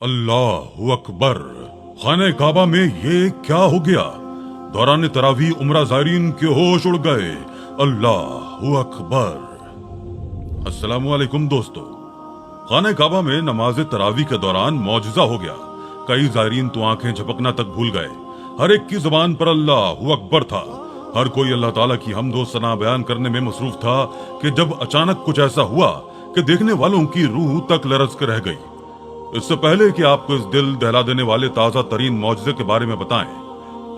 अल्लाह अकबर, खाने काबा में ये क्या हो गया? दौरान तरावी उम्रा ज़ायरीन के होश उड़ गए। अल्लाह अकबर। अस्सलामुअलैकुम दोस्तों, खाने काबा में नमाज तरावी के दौरान मौजज़ा हो गया। कई ज़ायरीन तो आंखें झपकना तक भूल गए। हर एक की जुबान पर अल्लाह अकबर था। हर कोई अल्लाह ताला की हम्द सना बयान करने में मसरूफ था कि जब अचानक कुछ ऐसा हुआ कि देखने वालों की रूह तक लरज कर रह गई। इससे पहले कि आपको इस दिल दहला देने वाले ताजा तरीन मौजज़े के बारे में बताएं,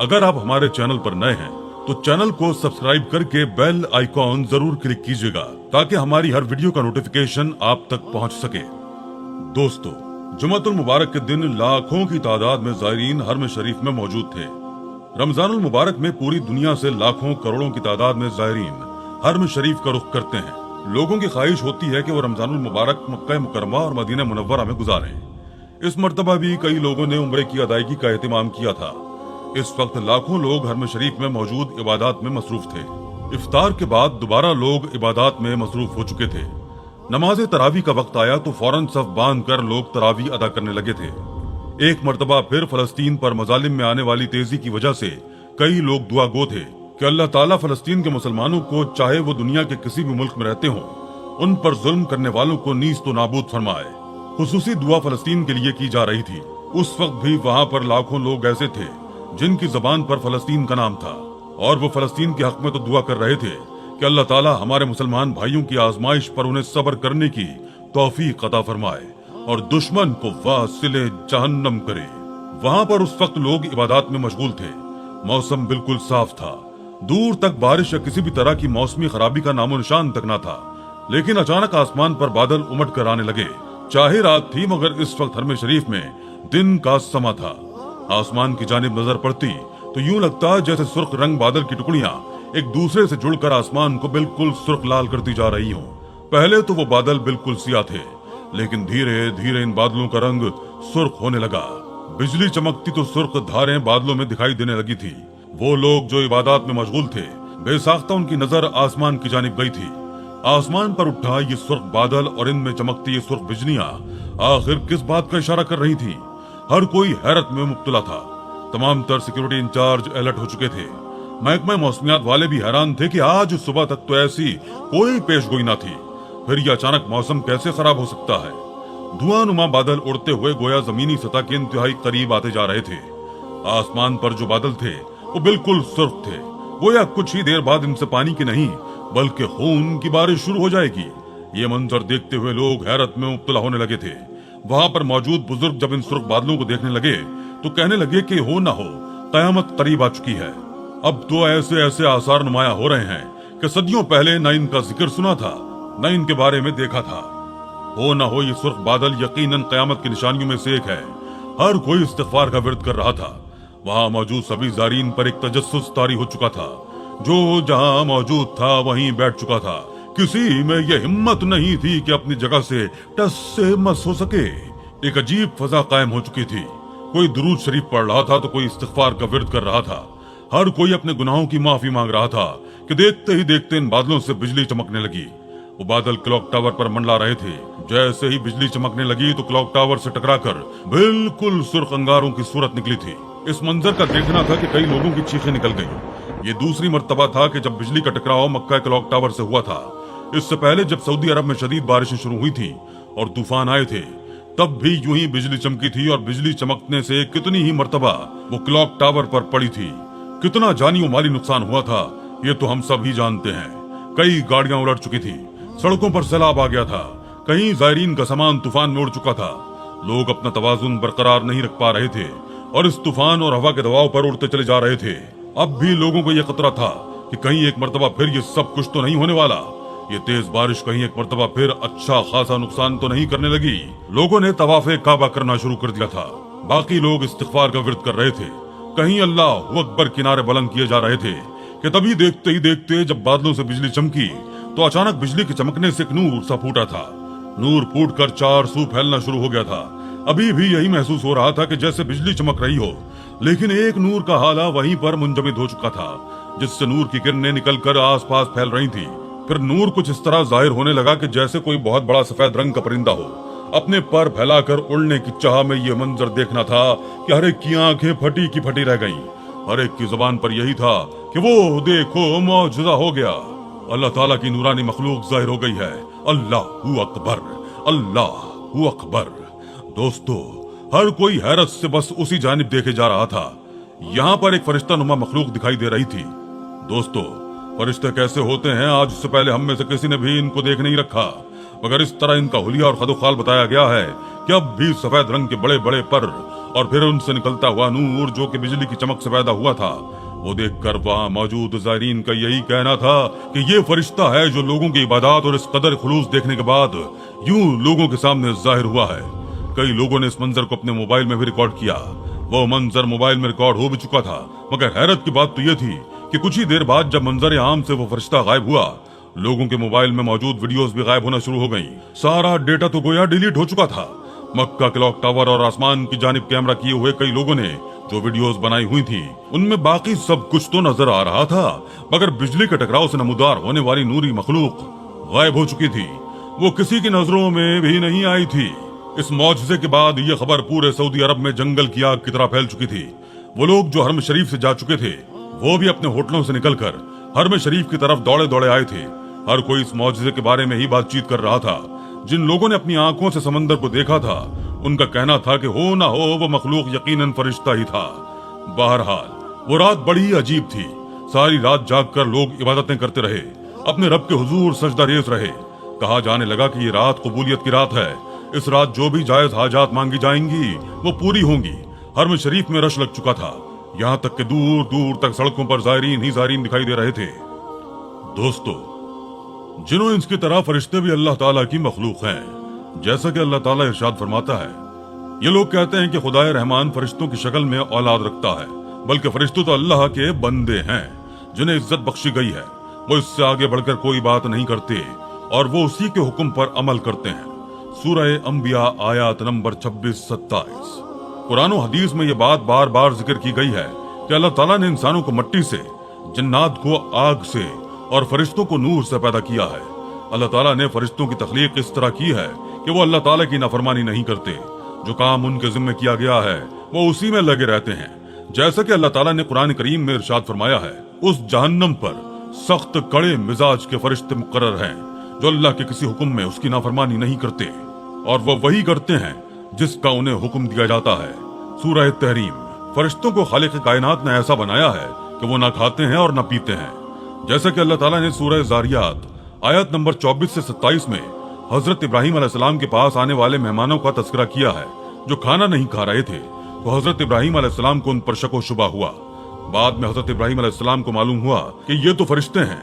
अगर आप हमारे चैनल पर नए हैं तो चैनल को सब्सक्राइब करके बेल आइकॉन जरूर क्लिक कीजिएगा ताकि हमारी हर वीडियो का नोटिफिकेशन आप तक पहुंच सके। दोस्तों, जुमातुल मुबारक के दिन लाखों की तादाद में ज़ायरीन हरम शरीफ में मौजूद थे। रमजानुल मुबारक में पूरी दुनिया से लाखों करोड़ों की तादाद में ज़ायरीन हरम शरीफ का रुख करते हैं। लोगों की ख्वाहिश होती है कि वो रमजानुल मुबारक मक्का मुकरमा और मदीना मुनव्वरा में गुजारें। इस मर्तबा भी कई लोगों ने उम्रे की अदायगी का एहतमाम किया था। इस वक्त लाखों लोग हरम शरीफ में मौजूद इबादत में मसरूफ थे। इफ्तार के बाद दोबारा लोग इबादत में मसरूफ हो चुके थे। नमाज तरावी का वक्त आया तो फौरन सफ बांध कर लोग तरावी अदा करने लगे थे। एक मर्तबा फिर फलस्तीन पर मजालिम में आने वाली तेजी की वजह से कई लोग दुआ गो थे कि अल्लाह ताला फलस्तीन के मुसलमानों को, चाहे वो दुनिया के किसी भी मुल्क में रहते हों, उन पर जुल्म करने वालों को नीज तो नाबूद फरमाए। खुसूसी दुआ फलस्तीन के लिए की जा रही थी। उस वक्त भी वहाँ पर लाखों लोग ऐसे थे जिनकी जबान पर फलस्तीन का नाम था और वो फलस्तीन के हक में तो दुआ कर रहे थे कि अल्लाह ताला हमारे मुसलमान भाइयों की आजमाइश पर उन्हें सब्र करने की तौफीक अता फरमाए और दुश्मन को वासिले जहन्नम करे। वहाँ पर उस वक्त लोग इबादत में मशगूल थे। मौसम बिल्कुल साफ था। दूर तक बारिश या किसी भी तरह की मौसमी खराबी का नामो निशान तक न था। लेकिन अचानक आसमान पर बादल उमड़ कर आने लगे। चाहे रात थी मगर इस वक्त हरम शरीफ में दिन का समा था। आसमान की जानिब नजर पड़ती तो यूं लगता जैसे सुर्ख रंग बादल की टुकड़ियां एक दूसरे से जुड़कर आसमान को बिल्कुल सुर्ख लाल करती जा रही हों। पहले तो वो बादल बिल्कुल सियाह थे, लेकिन धीरे धीरे इन बादलों का रंग सुर्ख होने लगा। बिजली चमकती तो सुर्ख धारें बादलों में दिखाई देने लगी थी। वो लोग जो इबादत में मशगूल थे, बेसाख्ता उनकी नजर आसमान की जानिब गई थी। आसमान पर उठा ये सुर्ख बादल और इनमें चमकती ये सुर्ख बिजलियां आखिर किस बात का इशारा कर रही थी? हर कोई हैरत में मुब्तला था। तमाम तर सिक्योरिटी इंचार्ज अलर्ट हो चुके थे। महकमा मौसमियात वाले भी हैरान थे कि आज सुबह तक तो ऐसी कोई पेशगोई न थी, फिर ये अचानक मौसम कैसे खराब हो सकता है? धुआं नुमा बादल उड़ते हुए गोया जमीनी सतह के इंतहाई करीब आते जा रहे थे। आसमान पर जो बादल थे वो बिल्कुल सुर्ख थे। गोया कुछ ही देर बाद इनसे पानी की नहीं बल्कि खून की बारिश शुरू हो जाएगी। ये मंजर देखते हुए लोग हैरत में मुब्तला होने लगे थे। वहां पर मौजूद बुजुर्ग जब इन सुर्ख बादलों को देखने लगे तो कहने लगे कि हो ना हो कयामत करीब आ चुकी है। अब तो ऐसे ऐसे आसार नुमाया हो रहे हैं कि सदियों पहले न इनका जिक्र सुना था न इनके बारे में देखा था। हो ना हो ये सुर्ख बादल यकीनन कयामत की निशानियों में से एक है। हर कोई इस्तिग़फ़ार का विर्द कर रहा था। वहां मौजूद सभी ज़ायरीन पर एक तजस्सुस तारी हो चुका था। जो जहां मौजूद था वहीं बैठ चुका था। किसी में यह हिम्मत नहीं थी कि अपनी जगह से टस से मस हो सके। एक अजीब फजा कायम हो चुकी थी। कोई दुरूद शरीफ पढ़ रहा था तो कोई इस्तिग़फ़ार का विर्द कर रहा था। हर कोई अपने गुनाहों की माफी मांग रहा था कि देखते ही देखते इन बादलों से बिजली चमकने लगी। वो बादल क्लॉक टावर पर मंडला रहे थे। जैसे ही बिजली चमकने लगी तो क्लॉक टावर से टकराकर बिल्कुल सुर्ख अंगारों की सूरत निकली थी। इस मंजर का देखना था कि कई लोगों की चीखें निकल गईं। ये दूसरी मर्तबा था कि जब बिजली का टकराव मक्का क्लॉक टावर से हुआ था। इससे पहले जब सऊदी अरब में शदीद बारिशें शुरू हुई थी और तूफान आए थे, तब भी यूं ही बिजली चमकी थी और बिजली चमकने से कितनी ही मर्तबा वो क्लॉक टावर पर पड़ी थी। कितना जानी और माली नुकसान हुआ था ये तो हम सब ही जानते हैं। कई गाड़ियां उलट चुकी थी, सड़कों पर सैलाब आ गया था, कहीं ज़ायरीन का सामान तूफान में उड़ चुका था। लोग अपना तवाजुन बरकरार नहीं रख पा रहे थे और इस तूफान और हवा के दबाव पर उड़ते चले जा रहे थे। अब भी लोगों को यह खतरा था कि कहीं एक मर्तबा फिर ये सब कुछ तो नहीं होने वाला। ये तेज बारिश कहीं एक मर्तबा फिर अच्छा खासा नुकसान तो नहीं करने लगी। लोगों ने तवाफ़े काबा करना शुरू कर दिया था। बाकी लोग इस्तिग़फ़ार का विर्द कर रहे थे। कहीं अल्लाह अकबर किनारे बुलंद किए जा रहे थे कि तभी देखते ही देखते जब बादलों से बिजली चमकी तो अचानक बिजली के चमकने से एक नूर सा फूटा था। नूर फूट कर चार सू फैलना शुरू हो गया था। अभी भी यही महसूस हो रहा था कि जैसे बिजली चमक रही हो, लेकिन एक नूर का हाला वहीं पर मुंजमद हो चुका था, जिससे नूर की किरणें निकलकर आसपास फैल रही थी। फिर नूर कुछ इस तरह जाहिर होने लगा कि जैसे कोई बहुत बड़ा सफेद रंग का परिंदा हो। अपने पर फैलाकर उड़ने की चाह में ये मंजर देखना था कि हर एक की आंखें फटी की फटी रह गईं। हर एक की जुबान पर यही था कि वो देखो मौजूदा हो गया, अल्लाह ताला की नूरानी मखलूक जाहिर हो गई है। अल्लाहू अकबर, अल्लाहू अकबर। दोस्तों, हर कोई हैरत से बस उसी जानिब देखे जा रहा था। यहाँ पर एक फरिश्ता नुमा मखलूक दिखाई दे रही थी। दोस्तों, फरिश्ते कैसे होते हैं आज से पहले हम में से किसी ने भी इनको देख नहीं रखा, मगर इस तरह इनका हुलिया और खदोखाल बताया गया है कि अब भी सफेद रंग के बड़े बड़े पर और फिर उनसे निकलता हुआ नूर जो कि बिजली की चमक से पैदा हुआ था, वो देखकर वहां मौजूद ज़ायरीन का यही कहना था कि ये फरिश्ता है जो लोगों की इबादत और इस कदर खुलूस देखने के बाद यूं लोगों के सामने जाहिर हुआ है। कई लोगों ने इस मंजर को अपने मोबाइल में भी रिकॉर्ड किया। वो मंजर मोबाइल में रिकॉर्ड हो भी चुका था, मगर हैरत की बात तो ये थी कि कुछ ही देर बाद जब मंजर आम से वो फरिश्ता गायब हुआ, लोगों के मोबाइल में मौजूद वीडियोस भी गायब होना शुरू हो गईं। सारा डेटा तो गोया डिलीट हो चुका था। मक्का क्लॉक टावर और आसमान की जानिब कैमरा किए हुए कई लोगों ने जो वीडियोस बनाई हुई थी, उनमें बाकी सब कुछ तो नजर आ रहा था, मगर बिजली के टकराव से नमूदार होने वाली नूरी मखलूक गायब हो चुकी थी। वो किसी की नजरों में भी नहीं आई थी। इस मौजज़े के बाद ये खबर पूरे सऊदी अरब में जंगल की आग की तरह फैल चुकी थी। वो लोग जो हरम शरीफ से जा चुके थे, वो भी अपने होटलों से निकलकर हरम शरीफ की तरफ दौड़े दौड़े आए थे। हर कोई इस मौजज़े के बारे में ही बातचीत कर रहा था। जिन लोगों ने अपनी आंखों से समंदर को देखा था, उनका कहना था कि हो ना हो वो मखलूक यकीनन फरिश्ता ही था। बहरहाल वो रात बड़ी अजीब थी। सारी रात जागकर लोग इबादतें करते रहे, अपने रब के हुजूर सजदा रेज़ रहे। कहा जाने लगा कि ये रात कबूलियत की रात है। इस रात जो भी जायज हाजात मांगी जाएंगी वो पूरी होंगी। हरम शरीफ में रश लग चुका था, यहाँ तक कि दूर दूर तक सड़कों पर ज़ायरीन ही ज़ायरीन दिखाई दे रहे थे। दोस्तों, जिन्हों इंस की तरह फरिश्ते भी अल्लाह ताला की मखलूक हैं। जैसा कि अल्लाह ताला इरशाद फरमाता है, ये लोग कहते हैं कि खुदाए रहमान फरिश्तों की शक्ल में औलाद रखता है, बल्कि फरिश्ते तो अल्लाह के बंदे हैं जिन्हें इज्जत बख्शी गई है। वो इससे आगे बढ़कर कोई बात नहीं करते और वो उसी के हुक्म पर अमल करते हैं। सूरह अंबिया आयत नंबर 26-27। कुरान और हदीस में ये बात बार बार जिक्र की गई है कि अल्लाह ताला ने इंसानों को मिट्टी से, जन्नात को आग से और फरिश्तों को नूर से पैदा किया है। अल्लाह ताला ने फरिश्तों की तख्लीक इस तरह की है कि वो अल्लाह ताला की नाफरमानी नहीं करते। जो काम उनके जिम्मे किया गया है वो उसी में लगे रहते हैं। जैसा कि अल्लाह ताला ने कुरान करीम में इरशाद फरमाया है, उस जहन्नम पर सख्त कड़े मिजाज के फरिश्ते मुकर्रर हैं जो अल्लाह के किसी हुक्म में उसकी नाफरमानी नहीं करते, और वो वही करते हैं जिसका उन्हें हुक्म दिया जाता है। सूरह तहरीम। फरिश्तों को खालिक कायनात ने ऐसा बनाया है कि वो ना खाते हैं और ना पीते हैं। जैसा कि अल्लाह ताला ने सूरह ज़ारियात आयत नंबर 24 से 27 में हजरत इब्राहिम अलैहिस्सलाम के पास आने वाले मेहमानों का तस्करा किया है जो खाना नहीं खा रहे थे, तो हजरत इब्राहिम अलैहिस्सलाम को उन पर शक व शुबा हुआ। बाद में हजरत इब्राहिम अलैहिस्सलाम को मालूम हुआ कि ये तो फरिश्ते हैं